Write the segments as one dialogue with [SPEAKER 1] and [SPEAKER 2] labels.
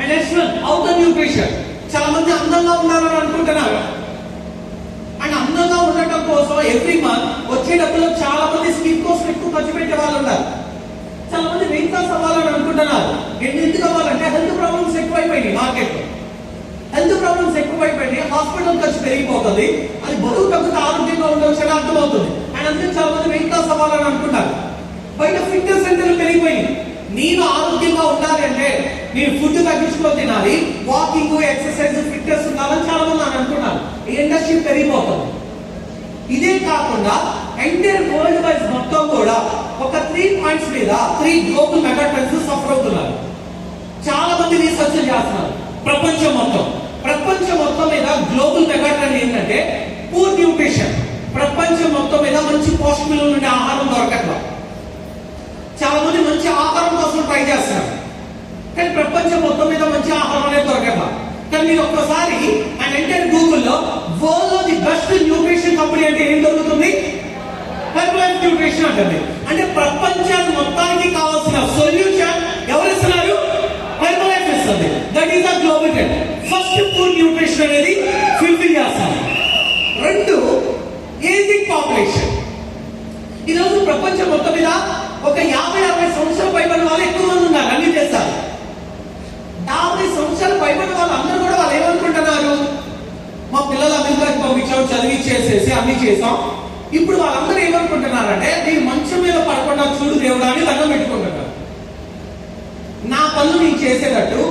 [SPEAKER 1] And next one outer nutrition. చాలా మంది అందంగా ఉండాలని అనుకుంటున్నారు. అండ్ అందంగా ఉండటం కోసం ఎవ్రీ మంత్ వచ్చే డబ్బులో చాలా మంది స్కిన్ కోసం ఎక్కువ ఖర్చు పెట్టే వాళ్ళు ఉన్నారు. చాలా మంది వెయిట్ లాస్ అవ్వాలని అనుకుంటున్నారు. ఎందుకు అవ్వాలంటే హెల్త్ ప్రాబ్లమ్స్ ఎక్కువైపోయినాయి. మార్కెట్ లో హెల్త్ ప్రాబ్లమ్స్ ఎక్కువైపోయినాయి. హాస్పిటల్ ఖర్చు పెరిగిపోతుంది. అది బరువు తగ్గుతూ ఆరోగ్యంగా ఉండవచ్చని అర్థమవుతుంది. అండ్ అందుకే చాలా మంది వెయిట్ లాస్ అవ్వాలని అనుకుంటారు. బయట ఫిట్నెస్ సెంటర్లు పెరిగిపోయినాయి. నేను ఆరోగ్యంగా ఉండాలి అంటే నేను ఫుడ్ తగ్గించుకొని తినాలి, వాకింగ్, ఎక్సర్సైజ్, ఫిట్నెస్ ఉండాలని చాలా మంది అని అనుకున్నారు. ఈ ఇండస్ట్రీ పెరిగిపోతుంది. ఇదే కాకుండా ఎంటైర్ వరల్డ్ వైజ్ మొత్తం కూడా ఒక 3 పాయింట్స్ మీద 3 గ్లోబల్ మెగా ట్రెండ్స్ సఫర్ అవుతున్నారు. చాలా మంది రీసెర్చ్ చేస్తున్నారు. ప్రపంచం మొత్తం మీద గ్లోబల్ మెగా ట్రెండ్ ఏంటంటే పూర్ న్యూట్రిషన్. ప్రపంచం మొత్తం మీద మంచి పోషక విలువలు ఉండే ఆహారం దొరకట్లేదు. చాలా మంది మంచి ఆహారం కోసం ట్రై చేస్తున్నారు, కానీ ప్రపంచం మొత్తం మీద మంచి ఆహారం అనేది దొరకట్లేదు. కానీ మీరు ఒక్కసారి అండ్ ఎంటైర్ గూగుల్లో వరల్డ్ లో ది బెస్ట్ న్యూట్రిషన్ కంపెనీ అంటే ఏం దొరుకుతుంది? హెర్బలైఫ్ న్యూట్రిషన్ అంటుంది. అంటే ప్రపంచానికి మొత్తానికి కావాల్సిన సొల్యూషన్ ఎవరు ఇస్తున్నారు? హెర్బలైఫ్ ఇస్తుంది. That is the global trend. First poor nutrition అనేది ఫుల్ఫిల్ చేస్తారు. 2 ఏజింగ్ పాపులేషన్. ఈరోజు ప్రపంచం మొత్తం మీద ఒక 50-60 సంవత్సరాల పైబడిన వాళ్ళు ఎక్కువ మంది ఉన్నారు. అన్ని చేస్తారు. 50 సంవత్సరాల పైబడిన వాళ్ళు అందరూ కూడా వాళ్ళు ఏమనుకుంటున్నారు? మా పిల్లలు అమెరికాకి పంపించాం, చదివిచ్చేసేసి అన్ని చేసాం. ఇప్పుడు వాళ్ళందరూ ఏమనుకుంటున్నారంటే నేను మంచం మీద పడకుండా చూడు దేవుడా అని దండం పెట్టుకుంటున్నారు. నా పనులు నేను చేసేటట్టు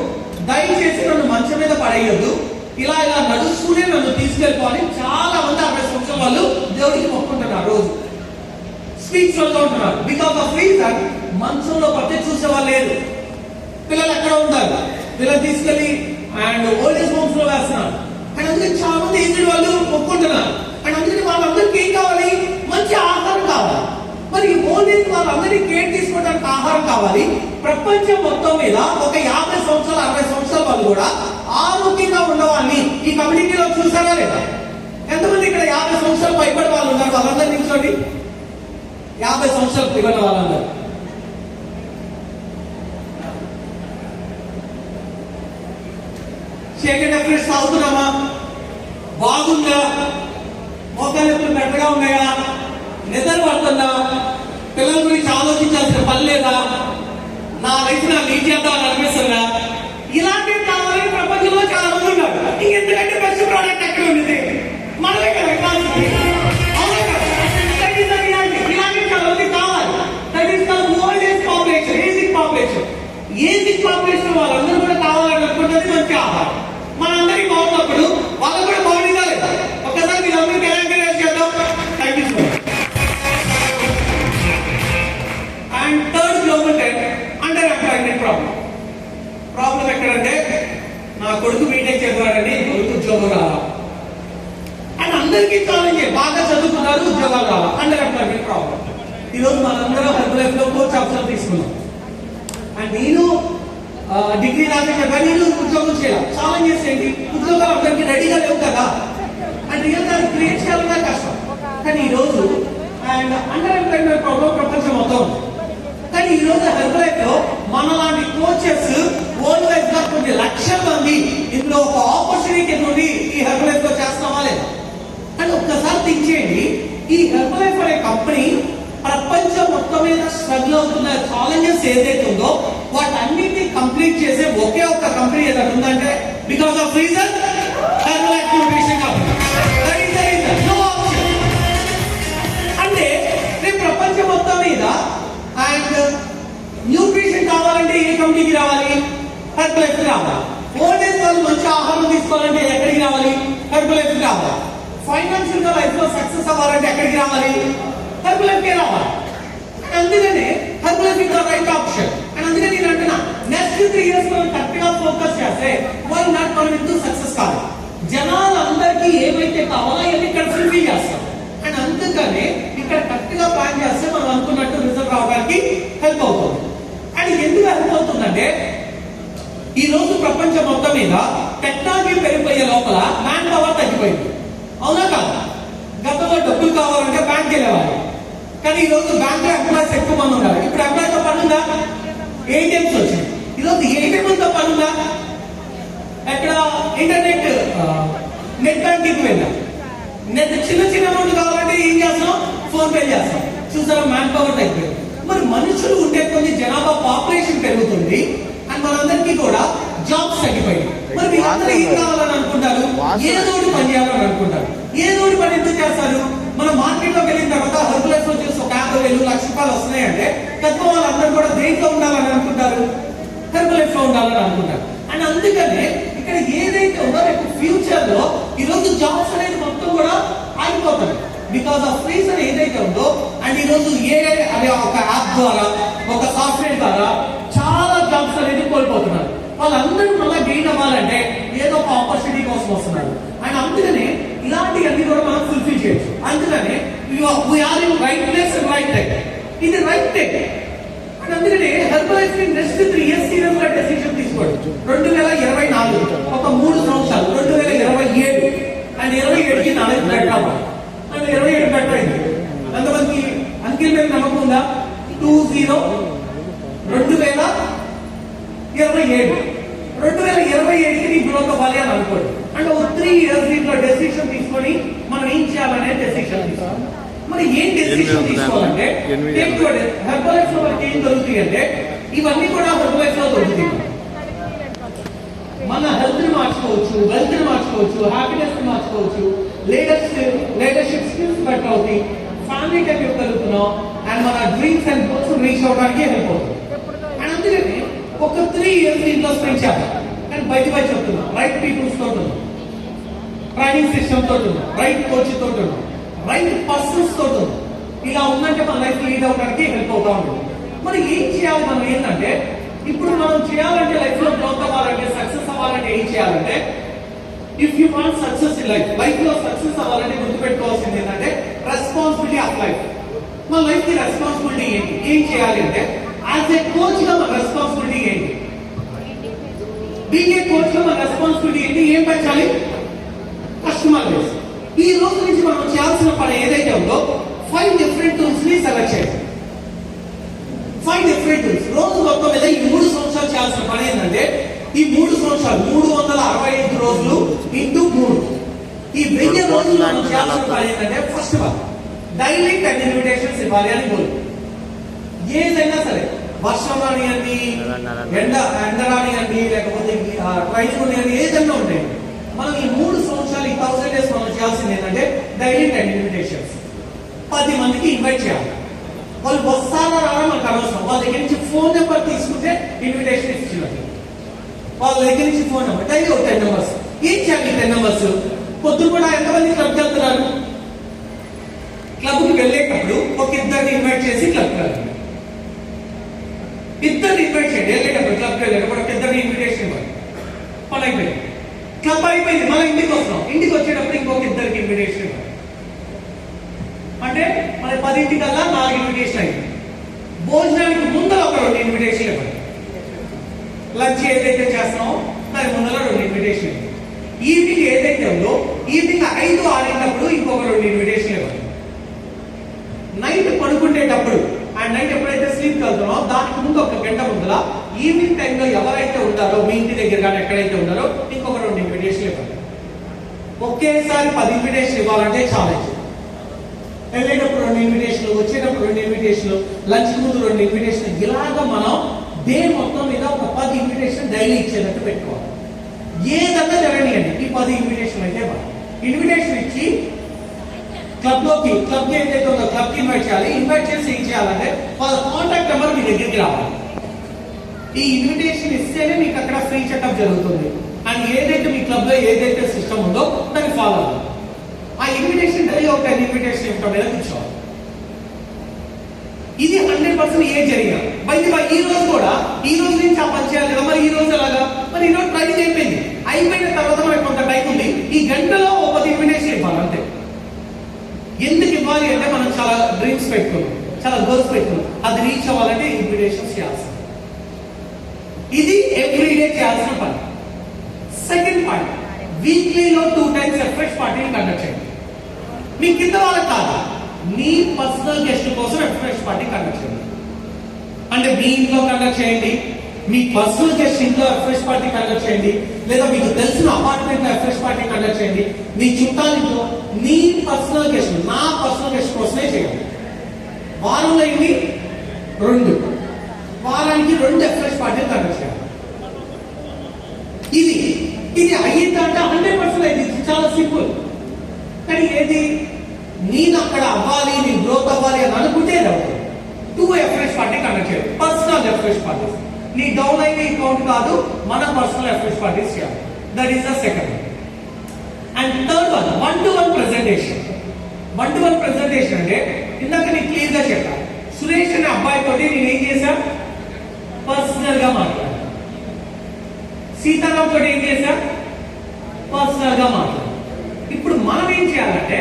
[SPEAKER 1] దయచేసి నన్ను మంచం మీద పడేయొద్దు, ఇలా నడుస్తూనే నన్ను తీసుకెళ్ళిపోవాలి. చాలా మంది 60 సంవత్సరాల వాళ్ళు దేవుడికి మొక్కుంటున్నారు. రోజు స్పీచ్ వెళ్తూ ఉంటున్నారు. బికాస్ ఆఫ్ రీజన్ మంచంలో పడితే చూసే వాళ్ళు లేదు. పిల్లలు ఎక్కడ ఉంటారు? పిల్లలు తీసుకెళ్లి అండ్ ఓల్డ్ ఏజ్ హోమ్స్ లో వేస్తున్నారు. అండ్ అందుకే చాలా మంది ఏజ్డ్ వాళ్ళు మొక్కుంటున్నారు. అండ్ అందుకని వాళ్ళందరికీ ఏం కావాలి? మంచి ఆహారం కావాలి. మరి ఓల్డ్ ఏజ్ వాళ్ళందరికీ కేర్ తీసుకోవడానికి ఆహారం కావాలి. ప్రపంచం మొత్తం మీద ఒక 50 సంవత్సరాలు 60 సంవత్సరాల వాళ్ళు కూడా ఆరోగ్యంగా ఉండవాలని ఈ కమ్యూనిటీలో చూసారా లేదా? ఎంతమంది ఇక్కడ 50 సంవత్సరాలు పైబడి వాళ్ళు ఉన్నారు? వాళ్ళందరూ నిల్చోండి. 50 సంవత్సరాలు పైబడిన వాళ్ళందరూ ఫ్రెండ్స్ అవుతున్నామా? బాగుందా? మోకాలు ఎప్పుడు బెటర్గా ఉన్నాయా? నిద్ర పడుతుందా? పిల్లల గురించి ఆలోచించాల్సిన పని లేదా? నా లైఫ్ నా లీడ్ చేద్దామని అనిపిస్తుందా? ఇలాంటివి కావాలని ప్రపంచంలో చాలా మంది ఉన్నారు. ఇంకెందుకంటే బెస్ట్ ప్రోడక్ట్ ఎక్కడ ఉంది? మనమే కదా కావాల్సింది. ఇలాంటివి చాలా మంది కావాలి. That is the old age population, ageing population. Ageing population వాళ్ళందరూ కూడా కావాలని అనుకుంటుంది మంచి ఆహారం. మనందరికీ బాగున్నప్పుడు వాళ్ళు కూడా బాగుంటుందా లేదా? ఒక్కసారి మీరు అందరికీ ఎంకరేజ్ చేద్దాం. Thank you so much. And third global trend under employment problem ఎక్కడంటే నా కొడుకు బీటెక్ చదివాడని కొడుకు ఉద్యోగం రావాలి. అండ్ అందరికీ ఛాలెంజ్, బాగా చదువుకున్నారు, ఉద్యోగాలు రావాలి. Under employment problem. ఈరోజు మనందరం హెర్బలైఫ్ లో కోర్స్ ఆప్షన్ తీసుకున్నాం. అండ్ నేను డిగ్రీ దాకా చెప్పాను, నేను ఉద్యోగం చేయాలి. ఛాలెంజెస్ ఏంటి? ఉద్యోగాలు అందరికి రెడీగా లేవు కదా. అండ్ రియల్ గా క్రియేట్ చేయాలన్నా కష్టం. కానీ ఈరోజు అండ్ అండర్ ఎంప్లాయ్మెంట్ ప్రాబ్లం ప్రపంచం మొత్తం. కానీ ఈ రోజు హెర్బలైఫ్ లో మనలాంటి కోచెస్ వరల్డ్ వైడ్ గా కొన్ని లక్షల మంది ఇందులో ఒక ఆపర్చునిటీ నుండి ఈ హెర్బలైఫ్ లో చేస్తామా లేదా? అండ్ ఒక్కసారి థింక్ చేయండి, ఈ హెర్బలైఫ్ అనే కంపెనీ ప్రపంచం మొత్తం మీద స్ట్రగుల్ అవుతున్న ఛాలెంజెస్ ఏదైతే ఉందో వాటన్నిటిని కంప్లీట్ చేసే ఒకే ఒక్క కంపెనీ ఏదైనా ఉందంటే because of reason Herbalife nutrition company. That is the reason, no option. అంటే రేపు ప్రపంచం మొత్తం మీద అండ్ న్యూట్రిషన్ కావాలంటే ఏ కంపెనీకి రావాలి? హెర్బలైఫ్ రావాలి. ఓల్డ్ ఏజ్ వాళ్ళు మంచి ఆహారం తీసుకోవాలంటే ఎక్కడికి రావాలి? హెర్బలైఫ్ రావాలి. ఫైనాన్షియల్ గా లైఫ్ లో సక్సెస్ అవ్వాలంటే ఎక్కడికి రావాలి? హెర్బలైఫ్ కే రావాలి. అందుకనే Herbalife is the right option. And అందుకని నేను అంటున్నా, నెక్స్ట్ 3 years మనం కరెక్ట్ గా ఫోకస్ చేస్తే వై నాట్ మనం ఇంటూ సక్సెస్ కాదు. జనాలందరికీ ఏమైతే కావాలో అవన్నీ ఇక్కడ ఫుల్ఫిల్ చేస్తాం. అండ్ అందుకనే ఇక్కడ కరెక్ట్ గా ప్లాన్ చేస్తే మనం అనుకున్నట్టు రిజల్ట్ రావడానికి హెల్ప్ అవుతుంది. అండ్ ఎందుకు హెల్ప్ అవుతుందంటే ఈ రోజు ప్రపంచం మొత్తం మీద టెక్నాలజీ పెరిగిపోయే లోపల మ్యాన్ పవర్ తగ్గిపోయింది. అవునా కాదు? గతంలో డబ్బులు కావాలంటే బ్యాంక్ వెళ్ళేవాళ్ళు, కానీ ఈ రోజు బ్యాంక్ లో ఎంప్లాయీస్ ఎక్కువ మంది ఉన్నారు. ఇప్పుడు ఎంప్లాయీతో పని ఉందా? ఏటీఎంస్ వచ్చింది. ఈరోజు ఏటీఎం తో పని ఉందా? నెట్ బ్యాంకింగ్ వెళ్ళాం. నెట్ చిన్న అమౌంట్ కావాలంటే ఏం చేస్తాం? ఫోన్ పే చేస్తాం. చూసారా, మ్యాన్ పవర్ తగ్గిపోయింది. మరి మనుషులు ఉండే కొన్ని జనాభా పాపులేషన్ పెరుగుతుంది అండ్ మనందరికీ కూడా జాబ్స్ తగ్గిపోయింది. మరి వీళ్ళందరూ ఏం కావాలని అనుకుంటారు? ఏదోటి పని చేయాలని అనుకుంటారు. ఏదోటి పని ఎందుకు చేస్తారు? మనం మార్కెట్ లోకి వెళ్ళిన తర్వాత హెర్బలైఫ్ వచ్చేసి ఒక 50,000 1,00,000 వస్తున్నాయంటే తక్కువ వాళ్ళందరూ కూడా దేంట్లో ఉండాలని అనుకుంటారు? హెర్బలైఫ్ లో ఉండాలని అనుకుంటారు. అండ్ అందుకనే ఇక్కడ ఏదైతే ఉందో రేపు ఫ్యూచర్ లో ఈరోజు జాబ్స్ అనేది మొత్తం కూడా ఆగిపోతుంది బికాస్ ఆఫ్ రీజన్ ఏదైతే ఉందో. అండ్ ఈరోజు ఏఐ అనే ఒక యాప్ ద్వారా, ఒక సాఫ్ట్వేర్ ద్వారా చాలా జాబ్స్ అనేది కోల్పోతున్నారు. వాళ్ళందరూ మళ్ళీ గెయిన్ అవ్వాలంటే ఏదో ఒక ఆపర్చునిటీ కోసం వస్తున్నారు. అండ్ అందుకనే ఇలాంటివన్నీ కూడా మనం ఫుల్ఫిల్ చేయొచ్చు. అందుకనే we are in right place and right time. ఇది రైట్ టైం. అండ్ అందుకనే హెర్బలైఫ్ నెక్స్ట్ 3 years సీరియస్ గా డెసిషన్ తీసుకోండి. 2024 ఒక 3 సంవత్సరాలు, 2027 అండ్ 27కి 4 పెట్టాలి. అండ్ 27 పెట్టండి. అంతమంది అంకిల్ మీద నమ్మకం ఉందా? 2027 2027కి నీ గ్రోత్ అవ్వాలి అని అనుకోండి. అంటే ఒక 3 years దీంట్లో డెసిషన్ తీసుకొని మనం ఏం చేయాలనే డెసిషన్ తీసుకోవాలి. మరి ఏం డెసిషన్ తీసుకోవాలంటే హెర్బలైఫ్ లో మనకి ఏం దొరుకుతాయి అంటే ఇవన్నీ కూడా హెర్బలైఫ్ లో దొరుకుతాయి. మన హెల్త్ ని మార్చుకోవచ్చు, వెల్త్ ని మార్చుకోవచ్చు, హ్యాపీనెస్ ని మార్చుకోవచ్చు, లీడర్షిప్ స్కిల్స్ బెటర్ అవుతాయి, ఫ్యామిలీ టైప్ కలుగుతున్నాం అండ్ మన డ్రీమ్స్ అండ్ గోల్స్ రీచ్ అవడానికి హెల్ప్ అవుతుంది. అండ్ అందుకని ఒక 3 years దీంట్లో స్పెండ్ చేద్దాం. అండ్ బయట చెప్తున్నాం, రైట్ పీపుల్స్ తోటి ఉన్నాం, ట్రైనింగ్ సిస్టమ్ తోటి ఉన్నాం, రైట్ కోచ్ తోటి ఉన్నాం, రైట్ పర్సన్స్ తోటి ఉన్నాం. ఇలా ఉందంటే మన లైఫ్ లీడ్ అవడానికి హెల్ప్ అవుతా ఉంటుంది. మరి ఏం చేయాలి? మనం ఏంటంటే ఇప్పుడు మనం చేయాలంటే లైఫ్ లో గ్రోత్ అవ్వాలంటే, సక్సెస్ అవ్వాలంటే ఏం చేయాలంటే, if you want success in life లో సక్సెస్ అవ్వాలంటే గుర్తుపెట్టుకోవాల్సింది ఏంటంటే రెస్పాన్సిబిలిటీ ఆఫ్ లైఫ్. మన లైఫ్ కి రెస్పాన్సిబిలిటీ ఏంటి? ఏం చేయాలి అంటే యాజ్ ఏ కోచ్ గా మన రెస్పాన్సిబిలిటీ ఏంటి? బీయింగ్ ఏ కోచ్ గా మన రెస్పాన్సిబిలిటీ ఏంటి? ఏం పెంచాలి? Customer base. ఈ రోజు నుంచి మనం చేయాల్సిన పని ఏదైతే ఉందో 5 different tools ని సెలెక్ట్ చేయాలి. 5 different tools. రోజు మొత్తం మీద ఈ 3 సంవత్సరాలు చేయాల్సిన పని ఏంటంటే ఈ 3 సంవత్సరాలు 365 రోజులు ఇంటూ 3 ఈ 1000 రోజులు మనం చేయాల్సిన పని ఏంటంటే ఫస్ట్ వన్ డైలీ 10 ఇన్విటేషన్స్ ఇవ్వాలి అని గోల్. ఏదైనా సరే వర్షం రానియండి, ఎండ రానియండి, లేకపోతే ట్రైనింగ్ ఉన్నాయండి, ఏదైనా ఉంటాయండి. మనం ఈ 3 సంవత్సరాలు ఈ 1000 days మనం చేయాల్సింది ఏంటంటే డైలీ 10 ఇన్విటేషన్స్ 10 మందికి ఇన్వైట్ చేయాలి. వాళ్ళు వస్తారా రారా మనకు అనవసరం. వాళ్ళ దగ్గర నుంచి ఫోన్ నెంబర్ తీసుకుంటే ఇన్విటేషన్ ఇచ్చినట్టు. వాళ్ళ దగ్గర నుంచి ఫోన్ నెంబర్ డైలీ ఒక 10 numbers. ఏం చేయాలి 10 numbers? పొద్దున కూడా ఎంతమంది క్లబ్కి వెళ్తున్నారు? క్లబ్కి వెళ్ళేటప్పుడు ఒక 2 ఇన్వైట్ చేసి క్లబ్కి వెళ్ళండి. 2 ఇన్వైట్ చేయండి. వెళ్ళేటప్పుడు క్లబ్కి వెళ్ళేటప్పుడు ఒక 2 ఇన్విటేషన్ ఇవ్వండి. పని అయిపోయింది. క్లబ్ అయిపోయింది. మళ్ళీ ఇంటికి వస్తాం. ఇంటికి వచ్చేటప్పుడు ఇంకొక 2 ఇన్విటేషన్ ఇవ్వండి. అంటే మన 10ంటికల్లా 4 ఇన్విటేషన్ అయింది. భోజనానికి ముందర ఒక 2 ఇన్విటేషన్ ఇవ్వండి. లంచ్ ఏదైతే చేస్తామో దాని ముందర 2 ఇన్విటేషన్ ఇవ్వండి. ఈవినింగ్ ఏదైతే ఉందో ఈవినింగ్ 5, 6 ఇంకొక 2 ఇన్విటేషన్ ఇవ్వండి. నైట్ పడుకునేటప్పుడు అండ్ నైట్ ఎప్పుడైతే స్లీప్ వెళ్తామో దానికి ముందు 1 గంట ముందర ఈవినింగ్ టైంలో ఎవరైతే ఉంటారో మీ ఇంటి దగ్గర కానీ ఎక్కడైతే ఉన్నారో ఇంకొక 2 ఇన్విటేషన్ ఇవ్వండి. ఒకేసారి 10 ఇన్విటేషన్ ఇవ్వాలంటే ఛాలెంజ్. వెళ్ళేటప్పుడు 2 ఇన్విటేషన్లు, వచ్చేటప్పుడు 2 ఇన్విటేషన్లు, లంచ్ ముందు 2 ఇన్విటేషన్లు, ఇలాగా మనం డే మొత్తం మీద ఒక 10 ఇన్విటేషన్ డైలీ ఇచ్చేటట్టు పెట్టుకోవాలి. ఏదన్నా జరగనియండి ఈ 10 ఇన్విటేషన్ అయితే ఇన్విటేషన్ ఇచ్చి క్లబ్కి ఏదైతే ఉందో క్లబ్కి ఇన్వైట్ చేయాలి. ఇన్వైట్ చేసి ఏం చేయాలంటే వాళ్ళ కాంటాక్ట్ నెంబర్ మీ దగ్గరికి రావాలి. ఈ ఇన్విటేషన్ ఇస్తేనే మీకు అక్కడ ఫ్రీ చెకప్ జరుగుతుంది. అండ్ ఏదైతే మీ క్లబ్ లో ఏదైతే సిస్టమ్ ఉందో దాన్ని ఫాలో అవ్వాలి. ఆ ఇన్విటేషన్ డైలీ ఒక 10 ఇన్విటేషన్ ఇవ్వడం మీద కూర్చోవాలి. ఇది 100% ఏ జరిగినా బయట ఈ రోజు కూడా ఈ రోజు నుంచి ఆ పని చేయాలి కదా. మరి ఈ రోజు ఎలాగా? మరి ఈ రోజు ట్రైనింగ్ అయిపోయింది. అయిపోయిన తర్వాత మనకు కొంత టైం ఉంది. ఈ గంటలో ఒక 10 ఇన్విటేషన్ ఇవ్వాలి అంతే. ఎందుకు ఇవ్వాలి అంటే మనం చాలా డ్రీమ్స్ పెట్టుకున్నాం, చాలా గోల్స్ పెట్టుకున్నాం. అది రీచ్ అవ్వాలంటే ఇన్విటేషన్స్ చేయాల్సింది. ఇది ఎవ్రీడే చేయాల్సిన పని. సెకండ్ పాయింట్, వీక్లీలో 2 times ఫ్రెష్ పార్టీని కండక్ట్ చేయండి. మీ కింద వాళ్ళకి కాదు, మీ పర్సనల్ గెస్ట్ కోసం ఫ్రెష్ పార్టీ కండక్ట్ చేయండి. అంటే మీ ఇంట్లో కండక్ట్ చేయండి, మీ పర్సనల్ గెస్ట్ ఇంట్లో ఫ్రెష్ పార్టీ కండక్ట్ చేయండి, లేదా మీకు తెలిసిన అపార్ట్మెంట్ లో ఫ్రెష్ పార్టీ కండక్ట్ చేయండి. మీ చుట్టాలింట్లో మీ పర్సనల్ గెస్ట్, నా పర్సనల్ గెస్ట్ కోసమే చేయండి. వారంలో ఇవి 2, వారానికి 2 ఫ్రెష్ పార్టీలు కండక్ట్ చేయాలి. ఇది అయ్యిందంటే 100% అయింది. చాలా సింపుల్. కానీ ఏది నేను అక్కడ అవ్వాలి, నీ గ్రోత్ అవ్వాలి అని అనుకుంటే 2 ఫ్రెష్ పార్టీ కండక్ట్ చేయాలి. Personal fresh parties. నీ డౌన్ అయిన అకౌంట్ కాదు, మన పర్సనల్ ఫ్రెష్ పార్టీస్ చేయాలి. That is the second. And third one, 1-to-1 presentation. 1-to-1 presentation అంటే ఇందాక నీకు క్లియర్ గా చెప్పాను. సురేష్ అనే అబ్బాయి తోటి నేను ఏం చేశా, పర్సనల్ గా మాట్లాడాను. సీతారాం తోటి ఏం చేశా, పర్సనల్ గా మాట్లాడాను. ఇప్పుడు మనం ఏం చేయాలంటే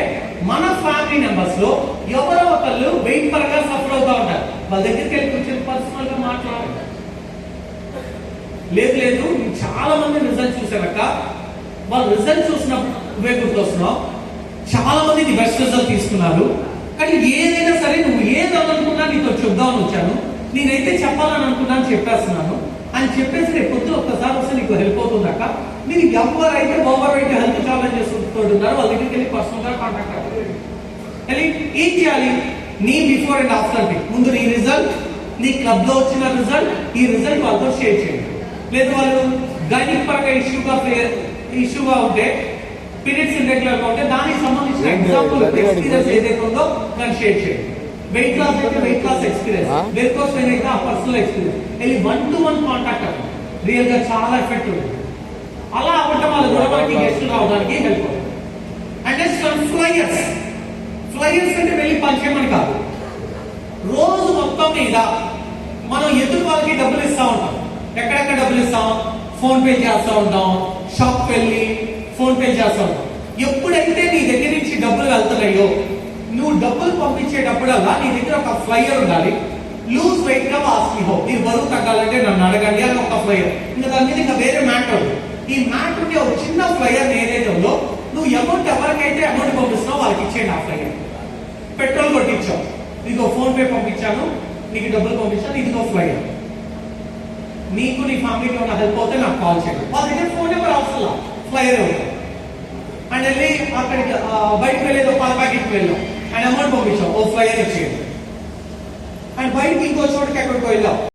[SPEAKER 1] మన ఫ్యామిలీ మెంబర్స్ లో ఎవరో ఒకళ్ళు వెయిట్ పరంగా సఫర్ అవుతా ఉంటారు. వాళ్ళ దగ్గరికి వెళ్ళి కూర్చొని పర్సనల్ గా మాట్లాడాలి. లేదు చాలా మంది రిజల్ట్ చూసాక వాళ్ళు రిజల్ట్ చూసినప్పుడు నువ్వే గుర్తొస్తున్నావు. చాలా మంది నీ బెస్ట్ రిజల్ట్ తీసుకున్నారు. కానీ ఏదైనా సరే నువ్వు ఏది అనుకున్నా నీతో చెప్దామని వచ్చాను, నేనైతే చెప్పాలని అనుకున్నాను చెప్పేస్తున్నాను అని చెప్పేసి రేపు పొద్దున ఒక్కసారి వస్తే నీకు హెల్ప్ అవుతుందాక. మీరు ఎవరైతే ఓవర్ వెయిట్ హెల్త్ ఛాలెంజెస్ ఉన్నారో వాళ్ళ దగ్గరికి వెళ్ళి పర్సనల్ గా కాంటాక్ట్ అవ్వాలి. ఏం చేయాలి, నీ బిఫోర్ అండ్ ఆఫ్టర్ డే ముందు నీ రిజల్ట్, నీ క్లబ్ లో వచ్చిన రిజల్ట్, ఈ రిజల్ట్ వాళ్ళతో షేర్ చేయండి. లేదు వాళ్ళు గైనిక్ పరంగా ఇష్యూగా ఉంటే, పీరియడ్స్ ఇర్రెగ్యులర్ గా ఉంటే దానికి సంబంధించిన ఎగ్జాంపుల్ ఎక్స్పీరియన్స్ ఏదైతే ఉందో దాన్ని షేర్ చేయండి. వెయిట్ లాస్ అయితే weight loss experience, weight pain అయితే ఆ పర్సనల్ ఎక్స్పీరియన్స్. 1-to-1 కాంటాక్ట్ అవ్వండి. రియల్ గా చాలా ఎఫెక్ట్ ఉంటుంది. అలా అవ్వటం వల్ల కూడా మనకి గెస్టులు రావడానికి హెల్ప్ అవుతుంది. And next flyers. ఫ్లైయర్స్ అంటే వెళ్ళి పంచేయమని కాదు, రోజు మొత్తం మీద మనం ఎదురు వాళ్ళకి డబ్బులు ఇస్తా ఉంటాం. ఎక్కడెక్కడ డబ్బులు ఇస్తాం, ఫోన్ పే చేస్తూ ఉంటాం, షాప్ వెళ్ళి ఫోన్ పే చేస్తూ ఉంటాం. ఎప్పుడైతే నీ దగ్గర నుంచి డబ్బులు వెళ్తున్నాయో, నువ్వు డబ్బులు పంపించేటప్పుడల్లా నీ దగ్గర ఒక ఫ్లైయర్ ఉండాలి. లూజ్ వెయిట్ గా ఆస్క్ హో, మీరు బరువు తగ్గాలంటే నన్ను అడగండి అని ఒక ఫ్లైయర్. ఇంకా దాని మీద ఇంకా వేరే మ్యాట్ ఉంది. ఈ మ్యాట్ ఉంటే ఒక చిన్న ఫ్లైయర్ ఏదైతే ఉందో, నువ్వు అమౌంట్ ఎవరికైతే అమౌంట్ పంపిస్తున్నావు వాళ్ళకి ఇచ్చేయండి ఆ ఫ్లైయర్. పెట్రోల్ కొట్టించావు, నీకు ఫోన్ పే పంపించాను, నీకు డబ్బులు పంపించాను, ఇదిగో ఫ్లైయర్. నీకు నీ ఫ్యామిలీకి ఏమైనా హెల్ప్ అవుతే నాకు కాల్ చేయండి. వాళ్ళ దగ్గర ఫోన్ నెంబర్ అవసరం, ఫ్లైయర్ అవుతుంది. అండ్ వెళ్ళి అక్కడికి బయటకు వెళ్ళేదో పాల ప్యాకెట్కి వెళ్ళాం అండ్ అమౌంట్ పంపించాం, ఓ ఫ్లైయర్ ఇచ్చేయండి. అండ్ బయటకి ఇంకో చోటుకి ఎక్కడికి వెళ్ళాం,